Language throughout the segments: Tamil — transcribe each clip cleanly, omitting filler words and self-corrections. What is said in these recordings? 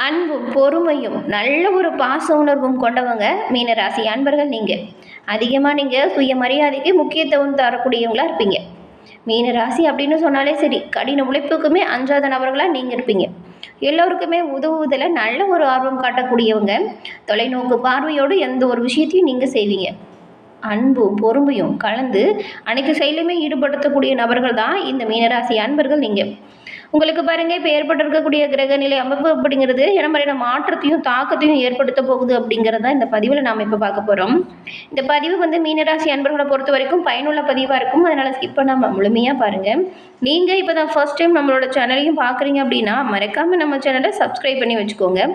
அன்பும் பொறுமையும் நல்ல ஒரு பாச உணர்வும் கொண்டவங்க மீனராசி அன்பர்கள். நீங்கள் அதிகமாக நீங்கள் சுயமரியாதைக்கு முக்கியத்துவம் தரக்கூடியவங்களா இருப்பீங்க. மீனராசி அப்படின்னு சொன்னாலே சரி, கடின உழைப்புக்குமே அஞ்சாத நபர்களாக நீங்கள் இருப்பீங்க. எல்லோருக்குமே உதவுவதில் நல்ல ஒரு ஆர்வம் காட்டக்கூடியவங்க. தொலைநோக்கு பார்வையோடு எந்த ஒரு விஷயத்தையும் நீங்கள் செய்வீங்க. அன்பும் பொறுமையும் கலந்து அனைத்து செயலுமே ஈடுபடுத்தக்கூடிய நபர்கள் தான் இந்த மீனராசி அன்பர்கள். நீங்கள் உங்களுக்கு பாருங்க, இப்போ ஏற்பட்டிருக்கக்கூடிய கிரக நிலை அமைப்பு அப்படிங்கிறது என்ன மாதிரியான மாற்றத்தையும் தாக்கத்தையும் ஏற்படுத்த போகுது அப்படிங்கிறது தான் இந்த பதிவில் நாம் இப்போ பார்க்க போகிறோம். இந்த பதிவு மீனராசி அன்பர்களை பொறுத்த வரைக்கும் பயனுள்ள பதிவாக இருக்கும். அதனால் ஸ்கிப் பண்ணாமல் முழுமையாக பாருங்கள். நீங்கள் இப்போ தான் ஃபர்ஸ்ட் டைம் நம்மளோட சேனலையும் பார்க்குறீங்க அப்படின்னா மறக்காமல் நம்ம சேனலை சப்ஸ்கிரைப் பண்ணி வச்சுக்கோங்க.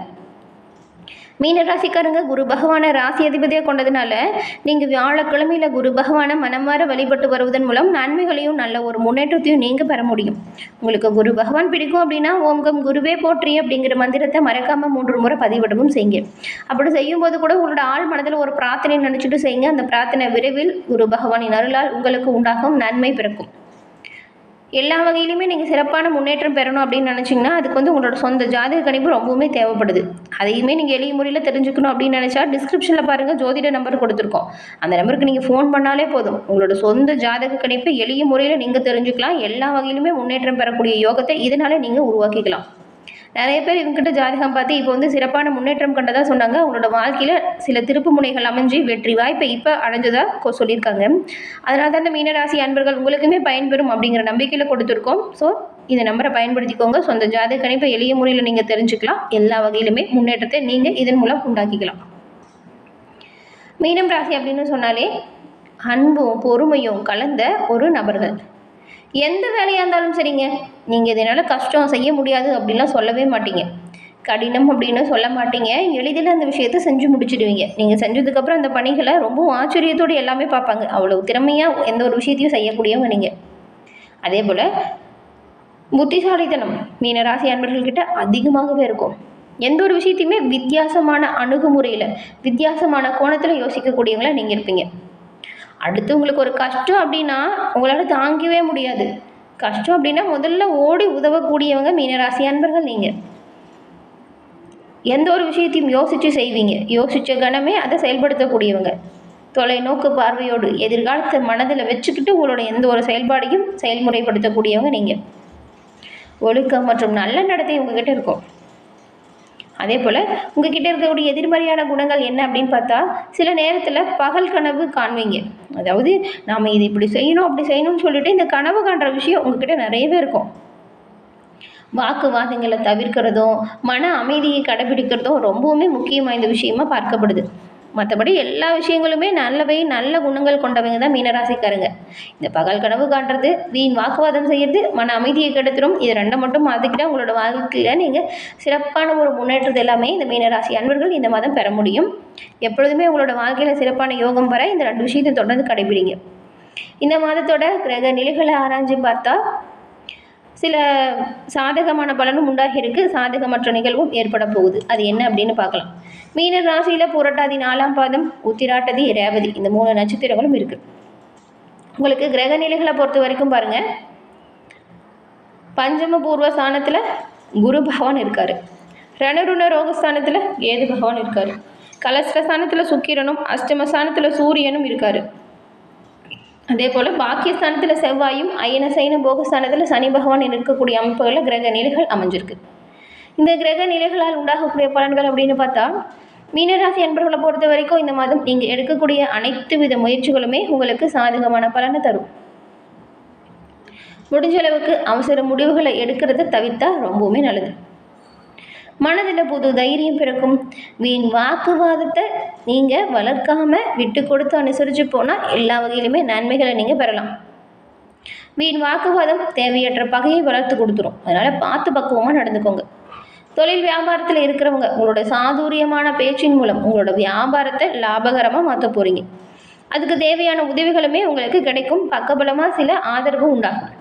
மீனராசிக்காரங்க குரு பகவானை ராசி அதிபதியாக கொண்டதுனால நீங்கள் வியாழக்கிழமையில் குரு பகவானை மனமாற வழிபட்டு வருவதன் மூலம் நன்மைகளையும் நல்ல ஒரு முன்னேற்றத்தையும் நீங்கள் பெற முடியும். உங்களுக்கு குரு பகவான் பிடிக்கும் அப்படின்னா ஓம்கம் குருவே போற்றி அப்படிங்கிற மந்திரத்தை மறக்காமல் 3 முறை பதிவிடவும் செய்யுங்க. அப்படி செய்யும்போது கூட உங்களோட ஆள் மனதில் ஒரு பிரார்த்தனை நினச்சிட்டு செய்யுங்க. அந்த பிரார்த்தனை விரைவில் குரு பகவானின் அருளால் உங்களுக்கு உண்டாகும் நன்மை பிறக்கும். எல்லா வகையிலுமே நீங்கள் சிறப்பான முன்னேற்றம் பெறணும் அப்படின்னு நினச்சிங்கன்னா அதுக்கு உங்களோட சொந்த ஜாதக கணிப்பு ரொம்பவுமே தேவைப்படுது. அதையுமே நீங்கள் எளிய முறையில் தெரிஞ்சுக்கணும் அப்படின்னு நினச்சா டிஸ்கிரிப்ஷனில் பாருங்கள், ஜோதிட நம்பர் கொடுத்துருக்கோம். அந்த நம்பருக்கு நீங்கள் ஃபோன் பண்ணாலே போதும். உங்களோட சொந்த ஜாதக கணிப்பை எளிய முறையில் நீங்கள் தெரிஞ்சுக்கலாம். எல்லா வகையிலுமே முன்னேற்றம் பெறக்கூடிய யோகத்தை இதனால் நீங்கள் உருவாக்கிக்கலாம். நிறைய பேர் இவங்ககிட்ட ஜாதகம் பார்த்து இப்போ சிறப்பான முன்னேற்றம் கண்டதாக சொன்னாங்க. அவங்களோட வாழ்க்கையில் சில திருப்பு முனைகள் அமைஞ்சு வெற்றி வாய்ப்பை இப்போ அடைஞ்சதாக சொல்லியிருக்காங்க. அதனால தான் இந்த மீனராசி அன்பர்கள் உங்களுக்குமே பயன்பெறும் அப்படிங்கிற நம்பிக்கையில் கொடுத்துருக்கோம். ஸோ இந்த நம்பரை பயன்படுத்திக்கோங்க. சொந்த ஜாதக கணிப்பை எளிய முறையில் நீங்கள் தெரிஞ்சுக்கலாம். எல்லா வகையிலுமே முன்னேற்றத்தை நீங்கள் இதன் மூலம் உண்டாக்கிக்கலாம். மீனம் ராசி அப்படின்னு சொன்னாலே அன்பும் பொறுமையும் கலந்த ஒரு நபர்கள். எந்த வேலையாக இருந்தாலும் சரிங்க, நீங்கள் இதனால் கஷ்டம் செய்ய முடியாது அப்படின்லாம் சொல்லவே மாட்டீங்க. கடினம் அப்படின்னு சொல்ல மாட்டீங்க. எளிதில் அந்த விஷயத்தை செஞ்சு முடிச்சிடுவீங்க. நீங்கள் செஞ்சதுக்கப்புறம் அந்த பணிகளை ரொம்ப ஆச்சரியத்தோடு எல்லாமே பார்ப்பாங்க. அவ்வளோ திறமையாக எந்த ஒரு விஷயத்தையும் செய்யக்கூடியவங்க நீங்கள். அதே போல் புத்திசாலித்தனம் மீனராசி அன்பர்கள்கிட்ட அதிகமாகவே இருக்கும். எந்த ஒரு விஷயத்தையுமே வித்தியாசமான அணுகுமுறையில் வித்தியாசமான கோணத்தில் யோசிக்கக்கூடியவங்களா நீங்கள் இருப்பீங்க. அடுத்து உங்களுக்கு ஒரு கஷ்டம் அப்படின்னா உங்களால் தாங்கவே முடியாது. கஷ்டம் அப்படின்னா முதல்ல ஓடி உதவக்கூடியவங்க மீனராசி அன்பர்கள். நீங்கள் எந்த ஒரு விஷயத்தையும் யோசித்து செய்வீங்க. யோசித்த கணமே அதை செயல்படுத்தக்கூடியவங்க. தொலைநோக்கு பார்வையோடு எதிர்காலத்தை மனதில் வச்சுக்கிட்டு உங்களோட எந்த ஒரு செயல்பாடையும் செயல்முறைப்படுத்தக்கூடியவங்க நீங்கள். ஒழுக்கம் மற்றும் நல்ல நடத்தை உங்ககிட்ட இருக்கும். அதே போல் உங்ககிட்ட இருக்கக்கூடிய எதிர்மறையான குணங்கள் என்ன அப்படின்னு பார்த்தா, சில நேரத்தில் பகல் கனவு காண்பீங்க. அதாவது நாம் இது இப்படி செய்யணும் அப்படி செய்யணும்னு சொல்லிட்டு இந்த கனவு காண்ற விஷயம் உங்ககிட்ட நிறையவே இருக்கும். வாக்குவாதங்களை தவிர்க்கிறதும் மன அமைதியை கடைபிடிக்கிறதும் ரொம்பவுமே முக்கியமாக இந்த விஷயமா பார்க்கப்படுது. மற்றபடி எல்லா விஷயங்களுமே நல்லவை, நல்ல குணங்கள் கொண்டவங்க தான் மீனராசிக்காரங்க. இந்த பகல் கனவு காட்டுறது, வீண் வாக்குவாதம் செய்யறது, மன அமைதியை கெடுத்துடும். இது ரெண்டை மட்டும் மாற்றிக்கிட்டால் உங்களோட வாழ்க்கையில் நீங்கள் சிறப்பான ஒரு முன்னேற்றத்தை எல்லாமே இந்த மீனராசி அன்பர்கள் இந்த மாதம் பெற முடியும். எப்பொழுதுமே உங்களோட வாழ்க்கையில் சிறப்பான யோகம் பெற இந்த 2 விஷயத்தை தொடர்ந்து கடைபிடிங்க. இந்த மாதத்தோட கிரக நிலைகளை ஆராய்ச்சி பார்த்தா சில சாதகமான பலனும் உண்டாகி இருக்கு, சாதகமற்ற நிகழ்வும் ஏற்பட போகுது. அது என்ன அப்படின்னு பார்க்கலாம். மீன ராசியில் புரட்டாதி 4ஆம் பாதம், உத்திராட்டதி, ரேவதி இந்த 3 நட்சத்திரங்களும் இருக்குது. உங்களுக்கு கிரக நிலைகளை பொறுத்த வரைக்கும் பாருங்கள், பஞ்சம பூர்வ ஸ்தானத்தில் குரு பகவான் இருக்கார். ரணருண ரோகஸ்தானத்தில் கேது பகவான் இருக்கார். கலஸ்ரஸ்தானத்தில் சுக்கிரனும், அஷ்டமஸ்தானத்தில் சூரியனும் இருக்கார். அதே போல் பாக்கியஸ்தானத்தில் செவ்வாயும், அயன சைன போகஸ்தானத்தில் சனி பகவான் இருக்கக்கூடிய அமைப்புகளில் கிரக நிலைகள் அமைஞ்சிருக்கு. இந்த கிரக நிலைகளால் உண்டாகக்கூடிய பலன்கள் அப்படின்னு பார்த்தா, மீனராசி அன்பர்களை பொறுத்த வரைக்கும் இந்த மாதம் நீங்கள் எடுக்கக்கூடிய அனைத்து வித முயற்சிகளுமே உங்களுக்கு சாதகமான பலனை தரும். முடிஞ்ச அளவுக்கு அவசர முடிவுகளை எடுக்கிறத தவிர்த்தா ரொம்பவுமே நல்லது. மனதில் புது தைரியம் பிறக்கும். வீண் வாக்குவாதத்தை நீங்கள் வளர்க்காமல் விட்டு கொடுத்து அனுசரித்து போனால் எல்லா வகையிலுமே நன்மைகளை நீங்கள் பெறலாம். வீண் வாக்குவாதம் தேவையற்ற பகையை வளர்த்து கொடுத்துரும். அதனால் பார்த்து பக்குவமாக நடந்துக்கோங்க. தொழில் வியாபாரத்தில் இருக்கிறவங்க உங்களோட சாதுரியமான பேச்சின் மூலம் உங்களோட வியாபாரத்தை லாபகரமாக மாற்ற போகிறீங்க. அதுக்கு தேவையான உதவிகளுமே உங்களுக்கு கிடைக்கும். பக்கபலமாக சில ஆதரவு உண்டாகும்.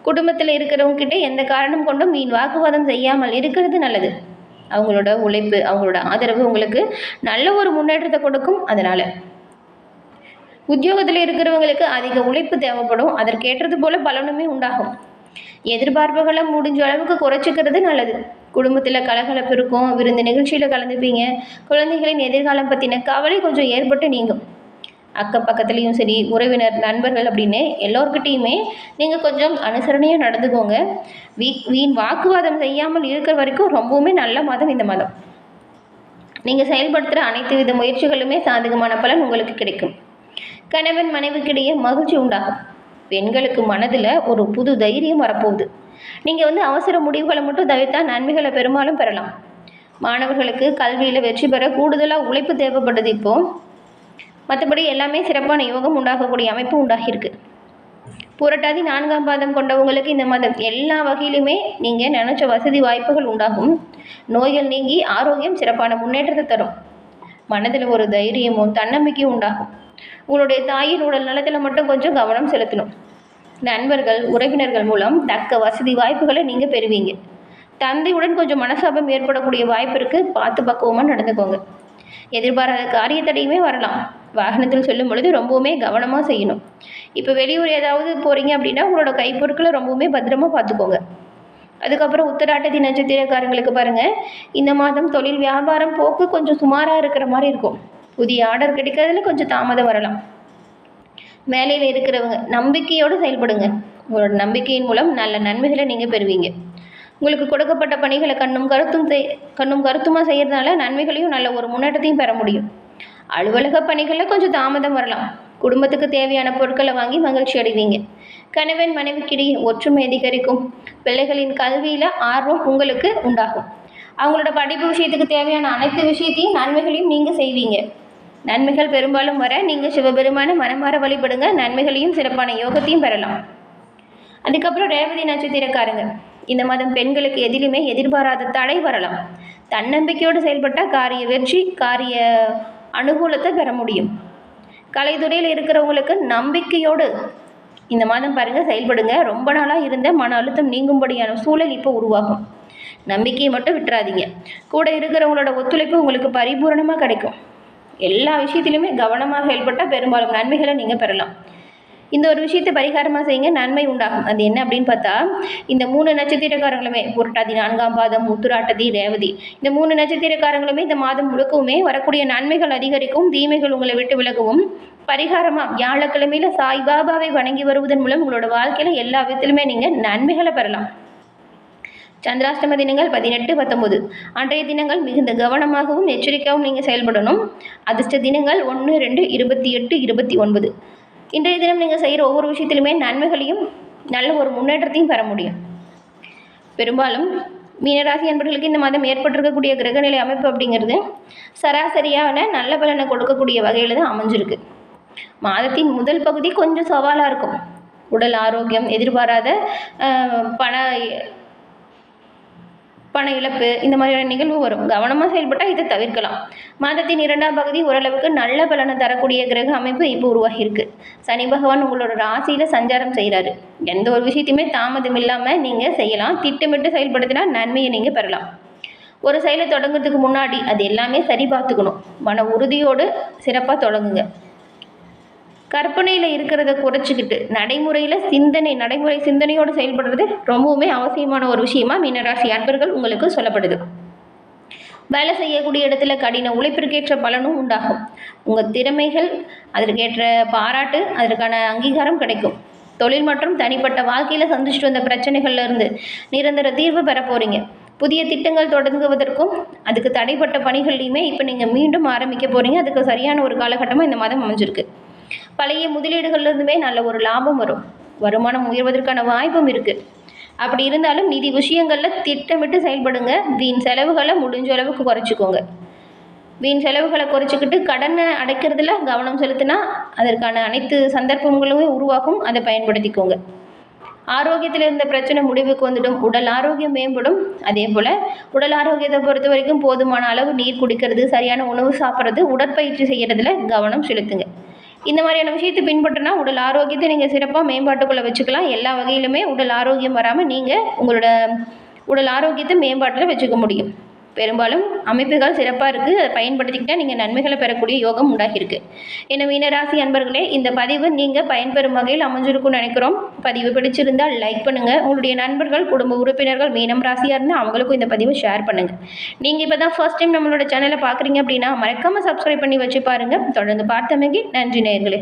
குடும்பத்தில் இருக்கிறவங்ககிட்ட எந்த காரணம் கொண்டும் வீண் வாக்குவாதம் செய்யாமல் இருக்கிறது நல்லது. அவங்களோட உழைப்பு, அவங்களோட ஆதரவு உங்களுக்கு நல்ல ஒரு முன்னேற்றத்தை கொடுக்கும். அதனால் உத்தியோகத்தில் இருக்கிறவங்களுக்கு அதிக உழைப்பு தேவைப்படும். அதற்கேற்றது போல பலனுமே உண்டாகும். எதிர்பார்ப்புகளை முடிஞ்ச அளவுக்கு குறைச்சிக்கிறது நல்லது. குடும்பத்தில் கலகலப்பு இருக்கும், விருந்து நிகழ்ச்சியில் கலந்துப்பீங்க. குழந்தைகளின் எதிர்காலம் பற்றின கவலை கொஞ்சம் ஏற்பட்டு நீங்கும். அக்கம் பக்கத்துலேயும் சரி, உறவினர், நண்பர்கள் அப்படின்னு எல்லோருக்கிட்டேயுமே நீங்கள் கொஞ்சம் அனுசரணையாக நடந்துக்கோங்க. வீண் வாக்குவாதம் செய்யாமல் இருக்கிற வரைக்கும் ரொம்பவுமே நல்ல மாதம் இந்த மாதம். நீங்கள் செயல்படுத்துகிற அனைத்து வித முயற்சிகளுமே சாதகமான பலன் உங்களுக்கு கிடைக்கும். கணவன் மனைவிக்கிடையே மகிழ்ச்சி உண்டாகும். பெண்களுக்கு மனதில் ஒரு புது தைரியம் வரப்போகுது. நீங்கள் அவசர முடிவுகளை மட்டும் தவிர்த்தால் நன்மைகளை பெரும்பாலும் பெறலாம். மாணவர்களுக்கு கல்வியில் வெற்றி பெற கூடுதலாக உழைப்பு தேவைப்படுது. இப்போது மற்றபடி எல்லாமே சிறப்பான யோகம் உண்டாகக்கூடிய அமைப்பு உண்டாகியிருக்கு. புரட்டாதி 4ஆம் பாதம் கொண்டவங்களுக்கு இந்த மாதம் எல்லா வகையிலுமே நீங்கள் நினச்ச வசதி வாய்ப்புகள் உண்டாகும். நோய்கள் நீங்கி ஆரோக்கியம் சிறப்பான முன்னேற்றத்தை தரும். மனதில் ஒரு தைரியமும் தன்னம்பிக்கையும் உண்டாகும். உங்களுடைய தாயின் உடல் நலத்தில் மட்டும் கொஞ்சம் கவனம் செலுத்தணும். நண்பர்கள், உறவினர்கள் மூலம் தக்க வசதி வாய்ப்புகளை நீங்கள் பெறுவீங்க. தந்தையுடன் கொஞ்சம் மனசாபம் ஏற்படக்கூடிய வாய்ப்பு இருக்குது. பார்த்து பக்குவமாக நடந்துக்கோங்க. எதிர்பாராத காரியத்தடையுமே வரலாம். வாகனத்தில் செல்லும் பொழுது ரொம்பவுமே கவனமாக செய்யணும். இப்போ வெளியூர் ஏதாவது போகிறீங்க அப்படின்னா உங்களோட கைப்பொருட்களை ரொம்பவுமே பத்திரமா பார்த்துக்கோங்க. அதுக்கப்புறம் உத்திராட்டதி நட்சத்திரக்காரங்களுக்கு பாருங்கள், இந்த மாதம் தொழில் வியாபாரம் போக்கு கொஞ்சம் சுமாராக இருக்கிற மாதிரி இருக்கும். புதிய ஆர்டர் கிடைக்கிறதுல கொஞ்சம் தாமதம் வரலாம். வேலையில் இருக்கிறவங்க நம்பிக்கையோடு செயல்படுங்க. உங்களோட நம்பிக்கையின் மூலம் நல்ல நன்மைகளை நீங்கள் பெறுவீங்க. உங்களுக்கு கொடுக்கப்பட்ட பணிகளை கண்ணும் கருத்துமாக செய்கிறதுனால நன்மைகளையும் நல்ல ஒரு முன்னேற்றத்தையும் பெற முடியும். அலுவலக பணிகளில் கொஞ்சம் தாமதம் வரலாம். குடும்பத்துக்கு தேவையான பொருட்களை வாங்கி மகிழ்ச்சி அடைவீங்க. கணவன் மனைவிக்கிடையே ஒற்றுமை அதிகரிக்கும். பிள்ளைகளின் கல்வியில் ஆர்வம் உங்களுக்கு உண்டாகும். அவங்களோட படிப்பு விஷயத்துக்கு தேவையான அனைத்து விஷயத்தையும் நன்மைகளையும் நீங்கள் செய்வீங்க. நன்மைகள் பெரும்பாலும் வர நீங்கள் சிவபெருமான மனமாற வழிபடுங்க. நன்மைகளையும் சிறப்பான யோகத்தையும் பெறலாம். அதுக்கப்புறம் ரேவதி நட்சத்திரக்காரங்க, இந்த மாதம் பெண்களுக்கு எதிலுமே எதிர்பாராத தடை வரலாம். தன்னம்பிக்கையோடு செயல்பட்டால் காரிய வெற்றி, காரிய அனுகூலத்தை பெற முடியும். கலைத்துறையில் இருக்கிறவங்களுக்கு நம்பிக்கையோடு இந்த மாதம் பாருங்கள் செயல்படுங்க. ரொம்ப நாளாக இருந்த மன அழுத்தம் நீங்கும்படியான சூழல் இப்போ உருவாகும். நம்பிக்கையை மட்டும் விட்டுறாதீங்க. கூட இருக்கிறவங்களோட ஒத்துழைப்பு உங்களுக்கு பரிபூரணமாக கிடைக்கும். எல்லா விஷயத்திலுமே கவனமாக செயல்பட்டால் பெரும்பாலும் நன்மைகளை நீங்கள் பெறலாம். இந்த ஒரு விஷயத்தை பரிகாரமாக செய்யுங்க, நன்மை உண்டாகும். அது என்ன அப்படின்னு பார்த்தா, இந்த 3 நட்சத்திரக்காரங்களுமே புரட்டாதி 4ஆம் பாதம், உத்திராட்டதி, ரேவதி, இந்த 3 நட்சத்திரக்காரங்களுமே இந்த மாதம் முழுக்கவுமே வரக்கூடிய நன்மைகள் அதிகரிக்கும், தீமைகள் உங்களை விட்டு விலகவும். பரிகாரமாக வியாழக்கிழமையில் சாய்பாபாவை வணங்கி வருவதன் மூலம் உங்களோட வாழ்க்கையில் எல்லா விதத்திலுமே நீங்கள் நன்மைகளை பெறலாம். சந்திராஷ்டம தினங்கள் 18, 19 அன்றைய தினங்கள் மிகுந்த கவனமாகவும் எச்சரிக்கையாகவும் நீங்கள் செயல்படணும். அதிர்ஷ்ட தினங்கள் 1, 2, 28, 29. இன்றைய தினம் நீங்கள் செய்கிற ஒவ்வொரு விஷயத்திலுமே நன்மைகளையும் நல்ல ஒரு முன்னேற்றத்தையும் பெற முடியும். பெரும்பாலும் மீனராசி அன்பர்களுக்கு இந்த மாதம் ஏற்பட்டிருக்கக்கூடிய கிரகநிலை அமைப்பு அப்படிங்கிறது சராசரியான நல்ல பலனை கொடுக்கக்கூடிய வகையில் தான் அமைஞ்சிருக்கு. மாதத்தின் முதல் பகுதி கொஞ்சம் சவாலாக இருக்கும். உடல் ஆரோக்கியம், எதிர்பாராத பண இழப்பு, இந்த மாதிரியான நிகழ்வு வரும். கவனமாக செயல்பட்டால் இதை தவிர்க்கலாம். மாதத்தின் 2ஆம் பகுதி ஓரளவுக்கு நல்ல பலனை தரக்கூடிய கிரக அமைப்பு இப்போ உருவாகியிருக்கு. சனி பகவான் உங்களோட ராசியில் சஞ்சாரம் செய்கிறாரு. எந்த ஒரு விஷயத்தையுமே தாமதம் இல்லாமல் நீங்கள் செய்யலாம். திட்டமிட்டு செயல்படுத்தினா நன்மையை நீங்கள் பெறலாம். ஒரு செயலை தொடங்குறதுக்கு முன்னாடி அது எல்லாமே சரி பார்த்துக்கணும். மன உறுதியோடு சிறப்பாக தொடங்குங்க. கற்பனையில் இருக்கிறத குறைச்சிக்கிட்டு நடைமுறை சிந்தனையோடு செயல்படுறது ரொம்பவுமே அவசியமான ஒரு விஷயமா மீனராசி அன்பர்கள் உங்களுக்கு சொல்லப்படுது. வேலை செய்யக்கூடிய இடத்துல கடின உழைப்பிற்கேற்ற பலனும் உண்டாகும். உங்கள் திறமைகள் அதற்கேற்ற பாராட்டு, அதற்கான அங்கீகாரம் கிடைக்கும். தொழில் மற்றும் தனிப்பட்ட வாழ்க்கையில் சந்திச்சுட்டு வந்த பிரச்சனைகள்லேருந்து நிரந்தர தீர்வு பெற போகிறீங்க. புதிய திட்டங்கள் தொடங்குவதற்கும் அதுக்கு தடைப்பட்ட பணிகள்லையுமே இப்போ நீங்கள் மீண்டும் ஆரம்பிக்க போகிறீங்க. அதுக்கு சரியான ஒரு காலகட்டமாக இந்த மாதம் அமைஞ்சிருக்கு. பழைய முதலீடுகள்லேருந்துமே நல்ல ஒரு லாபம் வரும். வருமானம் உயர்வதற்கான வாய்ப்பும் இருக்குது. அப்படி இருந்தாலும் நிதி விஷயங்களில் திட்டமிட்டு செயல்படுங்க. வீண் செலவுகளை முடிஞ்ச அளவுக்கு குறைச்சிக்கோங்க. வீண் செலவுகளை குறைச்சிக்கிட்டு கடனை அடைக்கிறதுல கவனம் செலுத்தினா அதற்கான அனைத்து சந்தர்ப்பங்களுமே உருவாகும். அதை பயன்படுத்திக்கோங்க. ஆரோக்கியத்தில் இருந்த பிரச்சனை முடிவுக்கு வந்துடும். உடல் ஆரோக்கியம் மேம்படும். அதே போல் உடல் ஆரோக்கியத்தை பொறுத்த வரைக்கும் போதுமான அளவு நீர் குடிக்கிறது, சரியான உணவு சாப்பிட்றது, உடற்பயிற்சி செய்கிறதுல கவனம் செலுத்துங்க. இந்த மாதிரியான விஷயத்தை பின்பற்றினா உடல் ஆரோக்கியத்தை நீங்கள் சிறப்பாக மேம்பாட்டுக்குள்ளே வச்சுக்கலாம். எல்லா வகையிலுமே உடல் ஆரோக்கியம் வராமல் நீங்கள் உங்களோட உடல் ஆரோக்கியத்தை மேம்பாட்டில் வச்சுக்க முடியும். பெரும்பாலும் அமைப்புகள் சிறப்பாக இருக்குது. அதை பயன்படுத்திக்கிட்டால் நீங்கள் நன்மைகளை பெறக்கூடிய யோகம் உண்டாகியிருக்கு. ஏன்னா மீனராசி அன்பர்களே, இந்த பதிவு நீங்கள் பயன்பெறும் வகையில் அமைஞ்சிருக்கும்னு நினைக்கிறோம். பதிவு பிடிச்சிருந்தால் லைக் பண்ணுங்கள். உங்களுடைய நண்பர்கள், குடும்ப உறுப்பினர்கள் மீனம் ராசியாக இருந்தால் அவங்களுக்கும் இந்த பதிவை ஷேர் பண்ணுங்கள். நீங்கள் இப்போ தான் ஃபர்ஸ்ட் டைம் நம்மளோட சேனலை பார்க்குறீங்க அப்படின்னா மறக்காமல் சப்ஸ்கிரைப் பண்ணி வச்சு பாருங்கள். தொடர்ந்து பார்த்தமைக்கு நன்றி நேயர்களே.